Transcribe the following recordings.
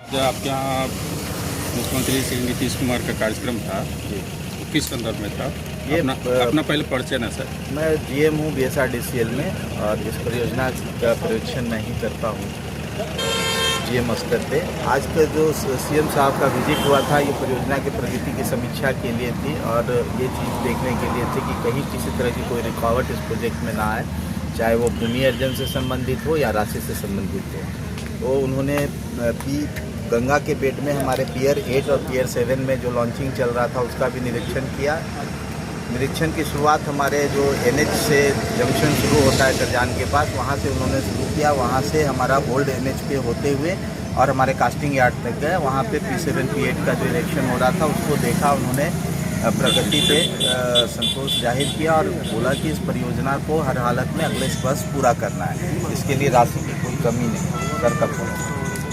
जो आपके यहाँ मुख्यमंत्री श्री नीतीश कुमार का कार्यक्रम था, वो किस संदर्भ में था? ये अपना पहले परिचय ना सर। मैं जीएम हूँ BSRDCL में, और इस परियोजना का पर्यवेक्षण मैं ही करता हूँ जीएम स्तर पे। आज का जो सीएम साहब का विजिट हुआ था, ये परियोजना की प्रगति की समीक्षा के लिए थी, और ये चीज़ देखने के लिए थी कि कहीं किसी तरह की कोई रुकावट इस प्रोजेक्ट में ना आए, चाहे वो भूमि अर्जन से संबंधित हो या राशि से संबंधित हो। तो उन्होंने गंगा के बेट में हमारे पियर 8 और पियर 7 में जो लॉन्चिंग चल रहा था उसका भी निरीक्षण किया। निरीक्षण की शुरुआत हमारे जो NH से जंक्शन शुरू होता है करजान के पास, वहाँ से उन्होंने शुरू किया। वहाँ से हमारा ओल्ड NH पे होते हुए और हमारे कास्टिंग यार्ड तक गए। वहाँ पे P7 P8 का जो इलेक्शन हो रहा था उसको देखा उन्होंने, प्रगति पे संतोष जाहिर किया और बोला कि इस परियोजना को हर हालत में अगले वर्ष पूरा करना है। इसके लिए राशि की कोई कमी नहीं, सर तक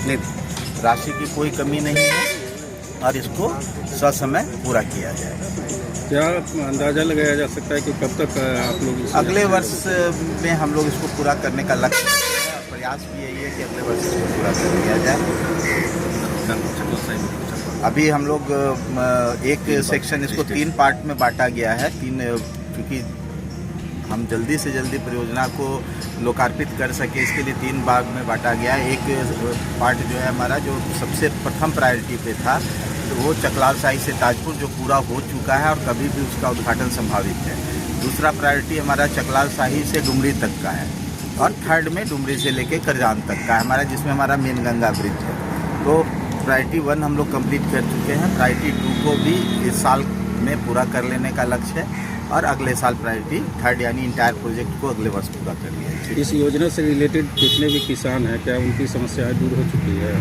नहीं, राशि की कोई कमी नहीं है और इसको ससमय पूरा किया जाएगा। क्या अंदाज़ा लगाया जा सकता है कि कब तक आप लोग अगले वर्ष में हम लोग इसको पूरा करने का लक्ष्य रखते हैं। प्रयास भी यही है कि अगले वर्ष इसको पूरा कर दिया जाए। अभी हम लोग एक सेक्शन इसको 3 पार्ट में बांटा गया है। क्योंकि हम जल्दी से जल्दी परियोजना को लोकार्पित कर सके, इसके लिए 3 भाग में बांटा गया है। एक पार्ट जो है हमारा, जो सबसे प्रथम प्रायोरिटी पे था, तो वो चकलाल साई से ताजपुर, जो पूरा हो चुका है और कभी भी उसका उद्घाटन संभावित है। दूसरा प्रायोरिटी हमारा चकलाल साही से डुमरी तक का है, और थर्ड में डुमरी से लेके करजान तक का है हमारा, जिसमें हमारा मेन गंगा ब्रिज है। तो प्रायोरिटी 1 हम लोग कंप्लीट कर चुके हैं। प्रायोरिटी 2 को भी इस साल में पूरा कर लेने का लक्ष्य है, और अगले साल प्रायोरिटी 3 यानी इंटायर प्रोजेक्ट को अगले वर्ष पूरा कर लिया है। इस योजना से रिलेटेड जितने भी किसान हैं, क्या उनकी समस्याएं दूर हो चुकी है?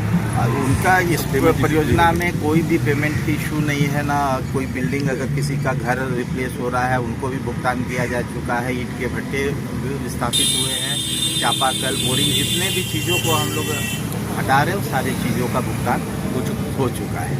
उनका इस परियोजना में कोई भी पेमेंट की इशू नहीं है ना। कोई बिल्डिंग, अगर किसी का घर रिप्लेस हो रहा है उनको भी भुगतान किया जा चुका है। ईंट के भट्टे भी स्थापित हुए हैं, चापाकल, बोरिंग, जितने भी चीज़ों को हम लोग हटा रहे हैं, सारी चीज़ों का भुगतान हो चुका है।